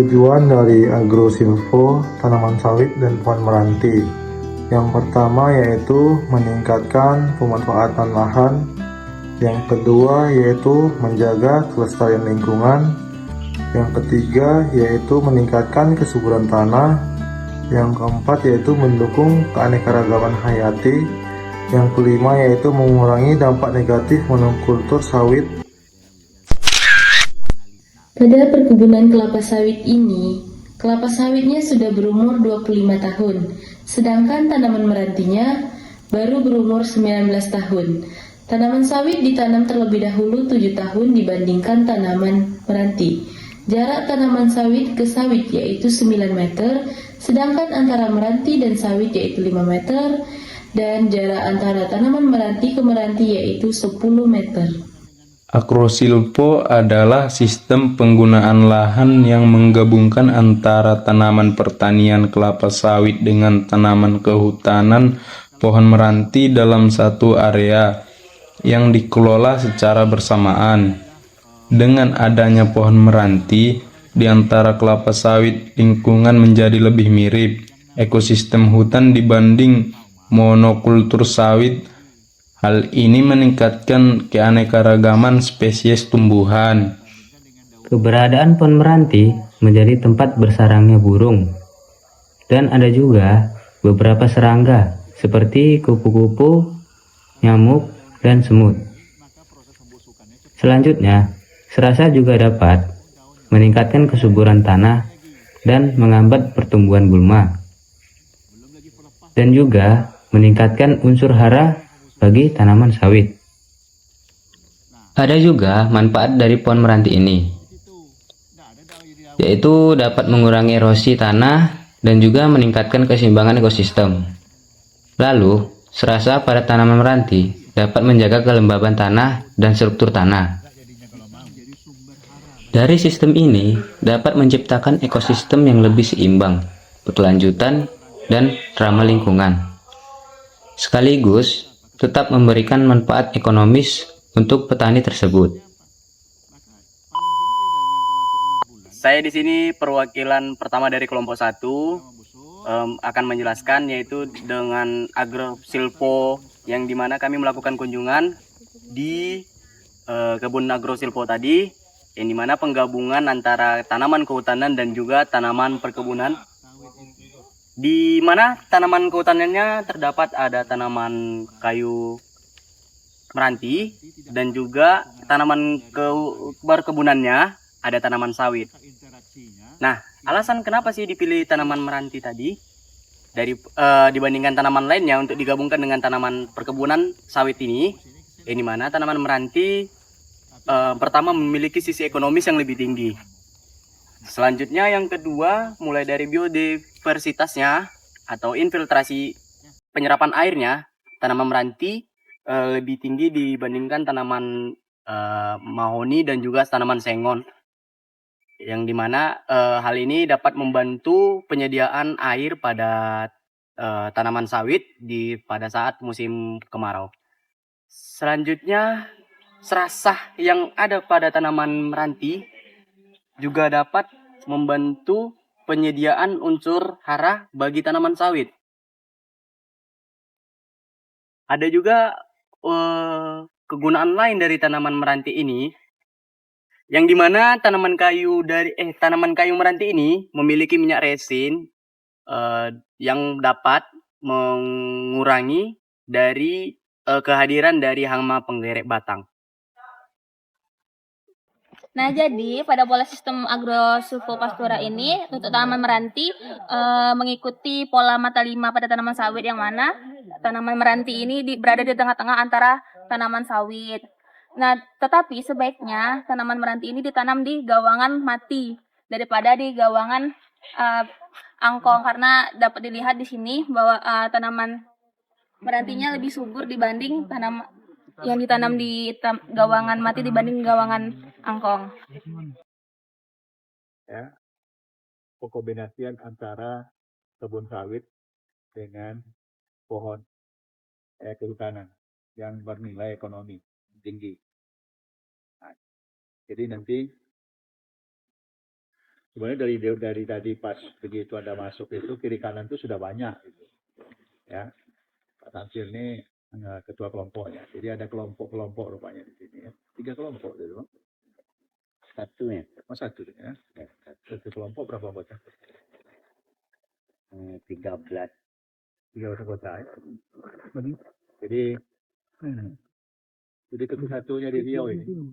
tujuan dari agrosilvo tanaman sawit dan pohon meranti. Yang pertama yaitu meningkatkan pemanfaatan lahan. Yang kedua yaitu menjaga kelestarian lingkungan. Yang ketiga yaitu meningkatkan kesuburan tanah. Yang keempat yaitu mendukung keanekaragaman hayati. Yang kelima yaitu mengurangi dampak negatif monokultur sawit. Pada perkebunan kelapa sawit ini, kelapa sawitnya sudah berumur 25 tahun, sedangkan tanaman merantinya baru berumur 19 tahun. Tanaman sawit ditanam terlebih dahulu 7 tahun dibandingkan tanaman meranti. Jarak tanaman sawit ke sawit yaitu 9 meter, sedangkan antara meranti dan sawit yaitu 5 meter, dan jarak antara tanaman meranti ke meranti yaitu 10 meter. Agrosilvo adalah sistem penggunaan lahan yang menggabungkan antara tanaman pertanian kelapa sawit dengan tanaman kehutanan pohon meranti dalam satu area yang dikelola secara bersamaan. Dengan adanya pohon meranti di antara kelapa sawit, lingkungan menjadi lebih mirip ekosistem hutan dibanding monokultur sawit. Hal ini meningkatkan keanekaragaman spesies tumbuhan. Keberadaan pohon meranti menjadi tempat bersarangnya burung, dan ada juga beberapa serangga seperti kupu-kupu, nyamuk, dan semut. Selanjutnya, serasa juga dapat meningkatkan kesuburan tanah dan menghambat pertumbuhan gulma, dan juga meningkatkan unsur hara bagi tanaman sawit. Ada juga manfaat dari pohon meranti ini, yaitu dapat mengurangi erosi tanah dan juga meningkatkan keseimbangan ekosistem. Lalu, serasa pada tanaman meranti dapat menjaga kelembaban tanah dan struktur tanah. Dari sistem ini dapat menciptakan ekosistem yang lebih seimbang, berkelanjutan, dan ramah lingkungan. Sekaligus tetap memberikan manfaat ekonomis untuk petani tersebut. Saya di sini perwakilan pertama dari kelompok 1 akan menjelaskan, yaitu dengan agrosilvo, yang dimana kami melakukan kunjungan di kebun agrosilvo tadi, yang dimana penggabungan antara tanaman kehutanan dan juga tanaman perkebunan, di mana tanaman kehutanannya terdapat ada tanaman kayu meranti dan juga tanaman perkebunannya ada tanaman sawit. Nah, alasan kenapa sih dipilih tanaman meranti tadi dibandingkan tanaman lainnya untuk digabungkan dengan tanaman perkebunan sawit ini, yang dimana tanaman meranti pertama memiliki sisi ekonomis yang lebih tinggi. Selanjutnya yang kedua, mulai dari biodiversitasnya atau infiltrasi penyerapan airnya, tanaman meranti lebih tinggi dibandingkan tanaman mahoni dan juga tanaman sengon, yang dimana hal ini dapat membantu penyediaan air pada tanaman sawit pada saat musim kemarau. Selanjutnya, serasah yang ada pada tanaman meranti juga dapat membantu penyediaan unsur hara bagi tanaman sawit. Ada juga kegunaan lain dari tanaman meranti ini, yang dimana tanaman kayu meranti ini memiliki minyak resin yang dapat mengurangi dari kehadiran dari hama penggerek batang. Nah, jadi pada pola sistem agrosilvopastura ini untuk tanaman meranti mengikuti pola mata 5 pada tanaman sawit, yang mana tanaman meranti ini berada di tengah-tengah antara tanaman sawit. Nah, tetapi sebaiknya tanaman meranti ini ditanam di gawangan mati daripada di gawangan angkong, karena dapat dilihat di sini bahwa tanaman merantinya lebih subur dibanding tanaman yang ditanam di gawangan mati dibanding gawangan angkong. Ya, pengkombinasian antara kebun sawit dengan pohon kehutanan yang bernilai ekonomi tinggi. Nah, jadi nanti sebenarnya dari tadi pas begitu Anda masuk itu kiri kanan itu sudah banyak gitu. Ya. Pak Tamsil ini ketua kelompoknya. Jadi ada kelompok-kelompok rupanya di sini ya. 3 kelompok gitu. Satu ya. Oh, satu ya. Satu kelompok berapa anggota? 13. 13 anggota ya. Jadi jadi satu-satunya di Riau ini.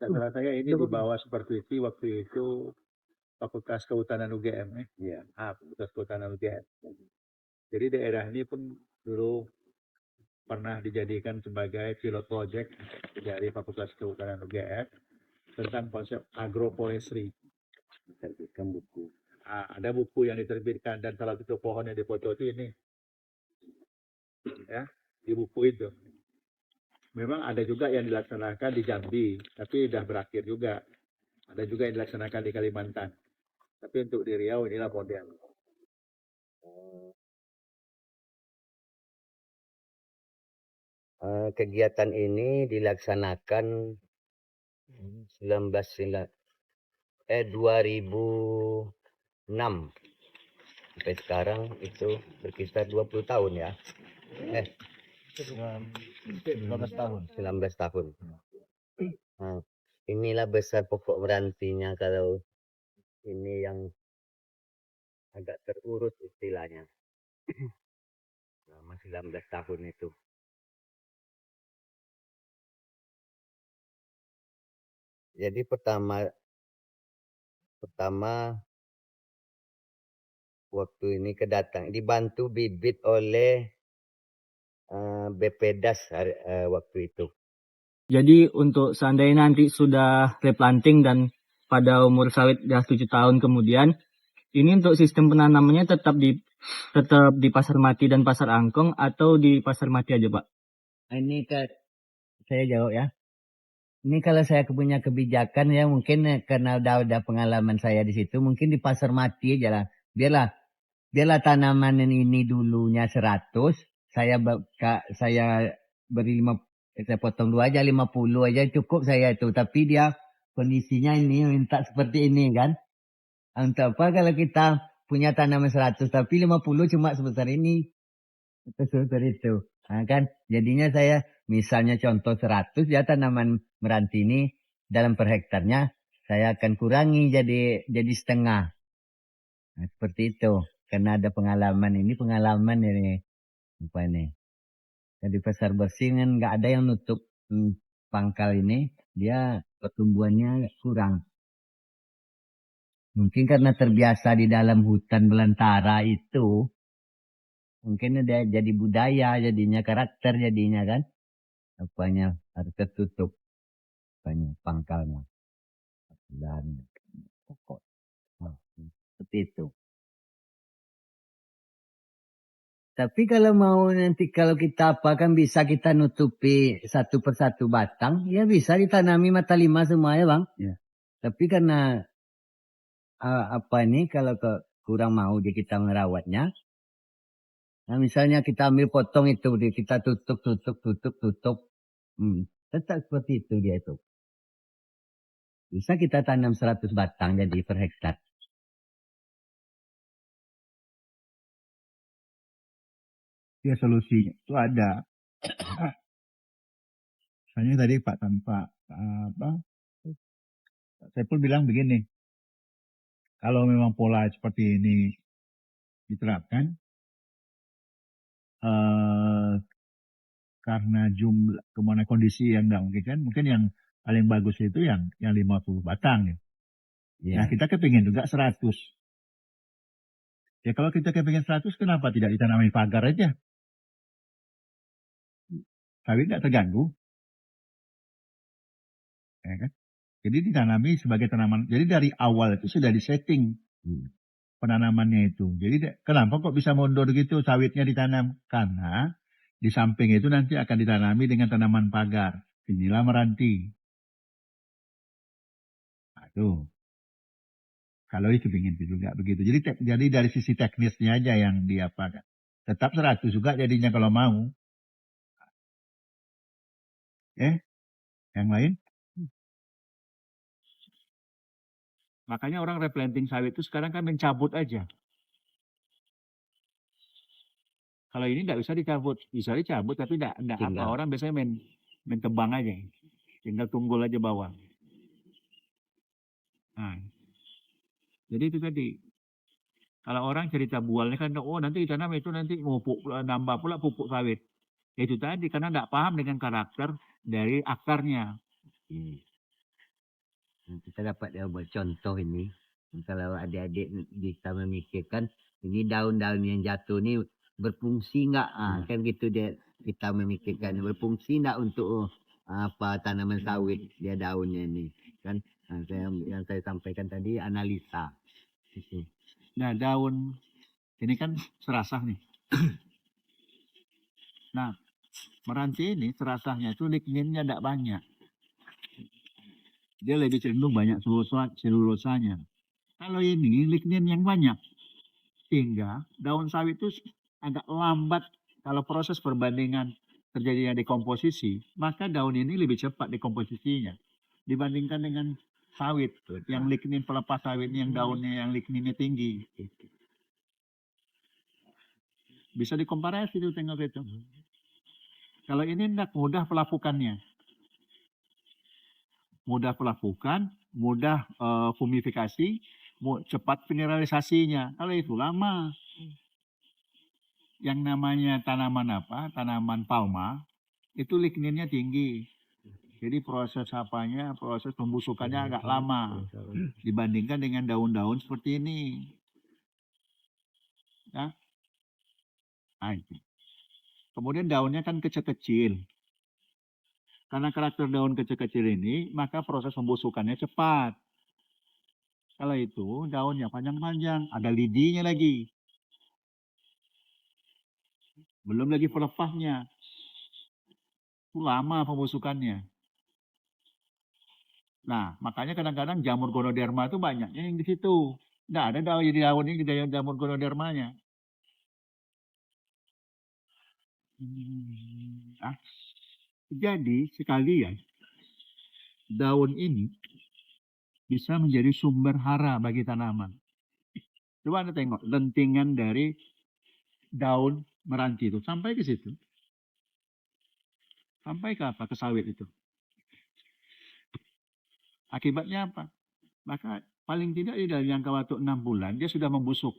Saudara saya ini di bawah supervisi waktu itu Fakultas Kehutanan UGM ya. Iya. Fakultas Kehutanan UGM. Jadi daerah ini pun dulu pernah dijadikan sebagai pilot project dari Fakultas Kehutanan UGM tentang konsep agroforestry. Diterbitkan buku. Ada buku yang diterbitkan dan salah satu pohon yang dipoto itu ini. Ya, di buku itu. Memang ada juga yang dilaksanakan di Jambi, tapi sudah berakhir juga. Ada juga yang dilaksanakan di Kalimantan. Tapi untuk di Riau inilah model. Kegiatan ini dilaksanakan 2006 sampai sekarang itu berkisar 20 tahun ya. 15 tahun. 19 tahun. Nah, inilah besar pokok merantinya kalau ini yang agak terurus istilahnya. Selama 19 tahun itu. Jadi pertama waktu ini kedatang dibantu bibit oleh BPDAS waktu itu. Jadi untuk seandainya nanti sudah replanting dan pada umur sawit sudah 7 tahun kemudian, ini untuk sistem penanamannya tetap di Pasar Mati dan Pasar Angkong atau di Pasar Mati aja, Pak? Ini saya jawab ya. Ini kalau saya punya kebijakan ya mungkin karena udah pengalaman saya di situ, mungkin di Pasar Mati aja lah. Biarlah tanaman ini dulunya 100, saya beri 5, saya potong 2 aja, 50 aja cukup saya itu. Tapi dia kondisinya ini minta seperti ini kan. Untuk apa kalau kita punya tanaman 100 tapi 50 cuma sebesar ini. Seperti itu. Nah, kan jadinya saya misalnya contoh 100 ya tanaman meranti ini dalam per hektarnya saya akan kurangi jadi setengah. Nah, seperti itu. Karena ada pengalaman ini apa ini. Jadi pasar bersih kan nggak ada yang nutup pangkal ini, dia pertumbuhannya kurang. Mungkin karena terbiasa di dalam hutan belantara itu, mungkin dia jadi budaya, jadinya karakter jadinya kan. Apanya harus tertutup. Apanya pangkalnya. Dan pokok. Nah, seperti itu. Tapi kalau mau nanti kalau kita apa kan bisa kita nutupi satu persatu batang, ya bisa ditanami mata 5 semua ya bang. Ya. Tapi karena apa ini kalau kurang mau kita merawatnya, nah misalnya kita ambil potong itu, kita tutup. Tetap seperti itu dia itu. Bisa kita tanam 100 batang jadi per hektar. Ya solusinya itu ada. Misalnya tadi Pak saya pun bilang begini. Kalau memang pola seperti ini diterapkan, karena jumlah kemana kondisi yang nggak mungkin kan, mungkin yang paling bagus itu yang 50 batang ya. Ya. Nah kita kepingin juga 100. Ya kalau kita kepingin 100 kenapa tidak ditanami pagar aja? Sawit nggak terganggu. Ya kan? Jadi ditanami sebagai tanaman. Jadi dari awal itu sudah disetting penanamannya itu. Jadi kenapa kok bisa mundur gitu sawitnya ditanam? Karena di samping itu nanti akan ditanami dengan tanaman pagar. Inilah meranti. Aduh. Kalau itu ingin juga begitu. Jadi dari sisi teknisnya aja yang diapakan. Tetap 100 juga jadinya kalau mau. Yang lain? Makanya orang replanting sawit itu sekarang kan mencabut aja. Kalau ini nggak bisa dicabut, bisa dicabut tapi nggak apa. Tinggal. Orang biasanya main tebang aja, tinggal tunggul aja bawah. Nah, jadi itu tadi. Kalau orang cerita bualnya kan, oh nanti tanam itu nanti nambah pula pupuk sawit. Itu tadi karena nggak paham dengan karakter dari akarnya. Nah, kita dapat buat contoh ini. Kalau adik-adik bisa memikirkan ini daun-daun yang jatuh ini berfungsi nggak? Kan gitu dia kita memikirkan berfungsi nggak untuk apa tanaman sawit dia daunnya ini kan. Nah, yang saya sampaikan tadi analisa. Gitu. Nah daun ini kan serasah nih. Nah meranti ini serasahnya itu ligninnya tidak banyak. Dia lebih cenderung banyak selulosanya. Kalau ini lignin yang banyak, sehingga daun sawit itu agak lambat kalau proses perbandingan terjadinya dekomposisi, maka daun ini lebih cepat dekomposisinya dibandingkan dengan sawit yang lignin pelepas sawit yang daunnya yang ligninnya tinggi. Bisa dikomparasi itu tengok itu. Kalau ini tidak mudah pelapukannya. Mudah pelapukan, mudah fumifikasi, cepat mineralisasinya. Kalau itu lama. Yang namanya tanaman apa? Tanaman palma itu ligninnya tinggi. Jadi proses proses pembusukannya agak lama dibandingkan dengan daun-daun seperti ini. Nah, kemudian daunnya kan kecil-kecil. Karena karakter daun kecil-kecil ini, maka proses pembusukannya cepat. Kalau itu daunnya panjang-panjang, ada lidinya lagi. Belum lagi pelepahnya. Itu lama pembusukannya. Nah, makanya kadang-kadang jamur gonoderma itu banyaknya yang di situ. Nggak ada daun ini jamur gonodermanya. Jadi sekalian daun ini bisa menjadi sumber hara bagi tanaman. Coba Anda tengok lentingan dari daun meranti itu sampai ke situ. Sampai ke apa? Ke sawit itu. Akibatnya apa? Maka paling tidak di dalam jangka waktu 6 bulan dia sudah membusuk.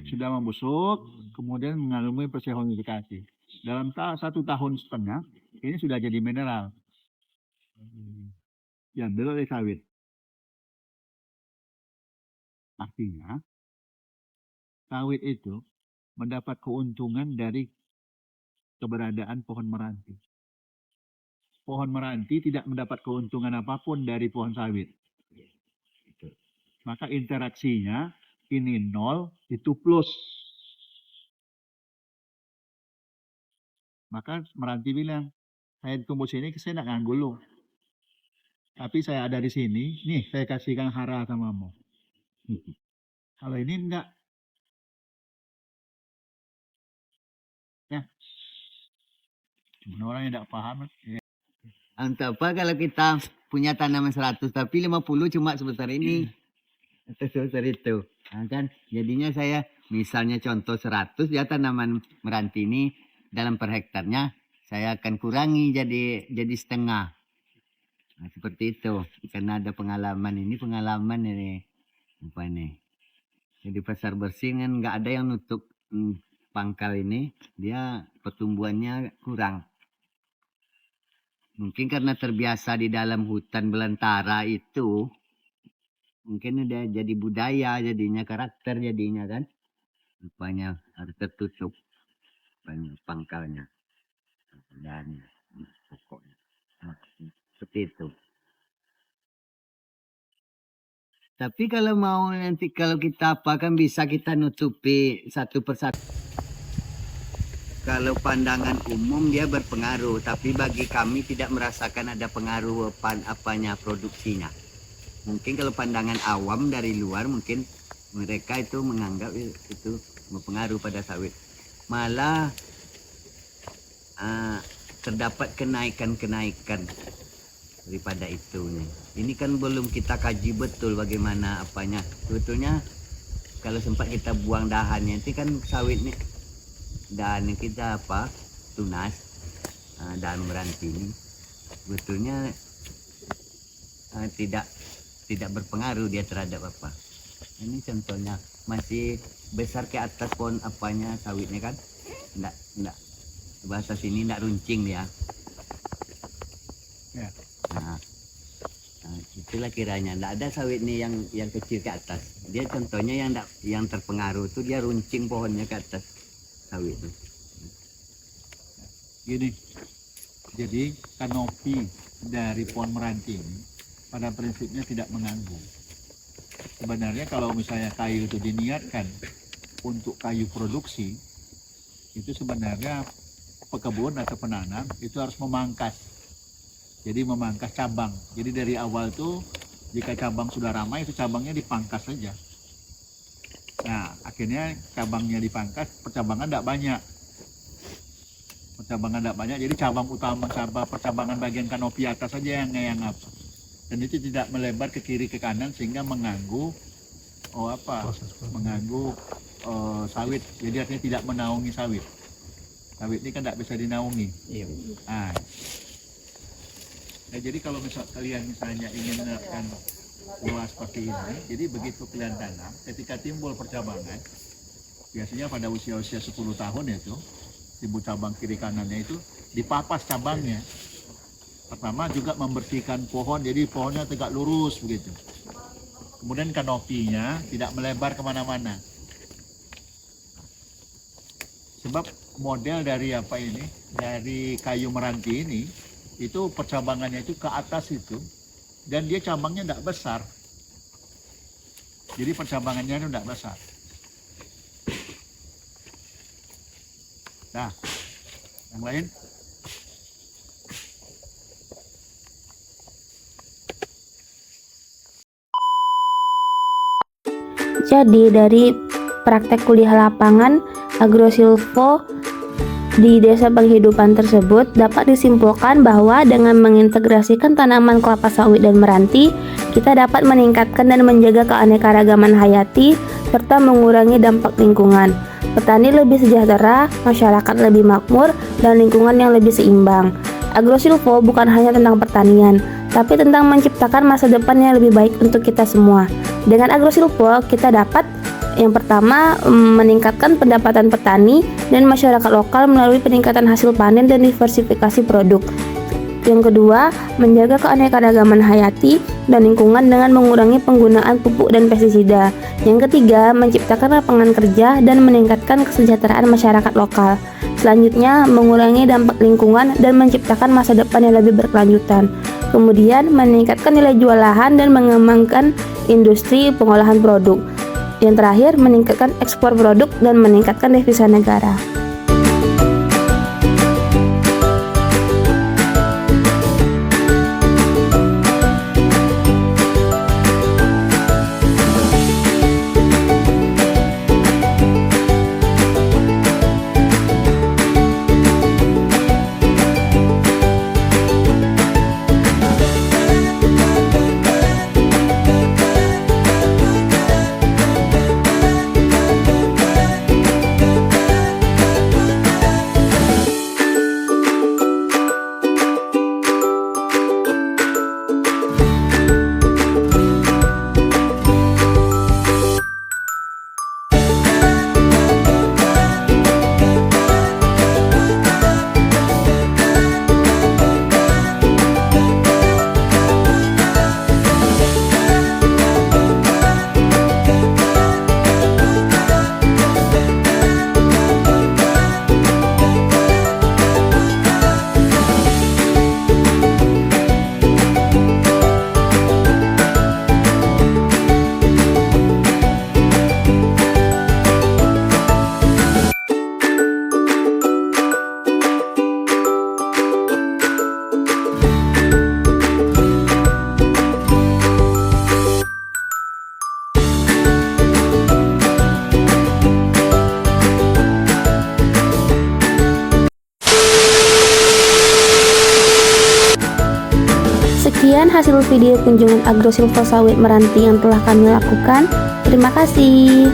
Sudah membusuk, kemudian mengalami proses humifikasi. Dalam 1 tahun setengah, ini sudah jadi mineral. Yang dari sawit. Artinya, sawit itu mendapat keuntungan dari keberadaan pohon meranti. Pohon meranti tidak mendapat keuntungan apapun dari pohon sawit. Maka interaksinya ini 0, itu plus. Maka meranti bilang, saya tumbuh sini, saya tidak nganggur lu. Tapi saya ada di sini, nih saya kasihkan hara samamu. Kalau ini enggak. Ya. Cuma orang yang tidak paham. Ya. Untuk apa kalau kita punya tanaman 100 tapi 50 cuma sebesar ini atau sebesar itu. Nah, kan jadinya saya misalnya contoh 100 ya tanaman meranti ini dalam per hektarnya saya akan kurangi jadi setengah. Nah, seperti itu karena ada pengalaman ini apa ini. Jadi pasar bersih kan nggak ada yang nutup pangkal ini dia pertumbuhannya kurang. Mungkin karena terbiasa di dalam hutan belantara itu, mungkin udah jadi budaya jadinya, karakter jadinya kan. Rupanya harus tertutup pangkalnya. Dan pokoknya. Seperti itu. Tapi kalau mau nanti kalau kita apa kan bisa kita nutupi satu persatu. Kalau pandangan umum dia berpengaruh, tapi bagi kami tidak merasakan ada pengaruh produksinya. Mungkin kalau pandangan awam dari luar mungkin mereka itu menganggap itu berpengaruh pada sawit. Malah terdapat kenaikan-kenaikan daripada itu nih. Ini kan belum kita kaji betul bagaimana apanya. Sebetulnya kalau sempat kita buang dahannya itu kan sawit nih, dahan yang kita tunas, dahan meranti ini sebetulnya tidak berpengaruh dia terhadap apa. Ini contohnya masih besar ke atas pohon apanya sawitnya kan, enggak bahasa sini enggak runcing dia. Ya. Nah, itulah kiranya enggak ada sawit nih yang kecil ke atas. Dia contohnya yang terpengaruh tuh dia runcing pohonnya ke atas sawit itu. Gini, jadi kanopi dari pohon meranti ini pada prinsipnya tidak mengganggu. Sebenarnya kalau misalnya kayu itu diniatkan untuk kayu produksi, itu sebenarnya pekebun atau penanam itu harus memangkas. Jadi memangkas cabang. Jadi dari awal tuh jika cabang sudah ramai itu cabangnya dipangkas saja. Nah akhirnya cabangnya dipangkas, percabangan tidak banyak. Jadi cabang utama, percabangan bagian kanopi atas saja yang apa. Dan itu tidak melebar ke kiri ke kanan sehingga mengganggu sawit. Jadi artinya tidak menaungi sawit. Sawit ini kan tidak bisa dinaungi. Iya. Nah, jadi kalau kalian misalnya ingin menerapkan pola seperti ini, jadi begitu kalian tanam, ketika timbul percabangan, biasanya pada usia-usia 10 tahun itu, timbul cabang kiri kanannya itu dipapas cabangnya. Pertama juga membersihkan pohon, jadi pohonnya tegak lurus begitu. Kemudian kanopinya tidak melebar kemana-mana. Sebab model dari dari kayu meranti ini, itu percabangannya itu ke atas itu, dan dia cabangnya tidak besar. Jadi percabangannya itu tidak besar. Nah, yang lain? Jadi dari praktek kuliah lapangan Agrosilvo di desa penghidupan tersebut dapat disimpulkan bahwa dengan mengintegrasikan tanaman kelapa sawit dan meranti, kita dapat meningkatkan dan menjaga keanekaragaman hayati serta mengurangi dampak lingkungan. Petani lebih sejahtera, masyarakat lebih makmur, dan lingkungan yang lebih seimbang. Agrosilvo bukan hanya tentang pertanian, tapi tentang menciptakan masa depan yang lebih baik untuk kita semua. Dengan Agrosilvo, kita dapat yang pertama, meningkatkan pendapatan petani dan masyarakat lokal melalui peningkatan hasil panen dan diversifikasi produk. Yang kedua, menjaga keanekaragaman hayati dan lingkungan dengan mengurangi penggunaan pupuk dan pestisida. Yang ketiga, menciptakan lapangan kerja dan meningkatkan kesejahteraan masyarakat lokal. Selanjutnya, mengurangi dampak lingkungan dan menciptakan masa depan yang lebih berkelanjutan. Kemudian, meningkatkan nilai jual lahan dan mengembangkan industri pengolahan produk. Yang terakhir, meningkatkan ekspor produk dan meningkatkan devisa negara. Sekian hasil video kunjungan Agrosilvo Sawit Meranti yang telah kami lakukan. Terima kasih.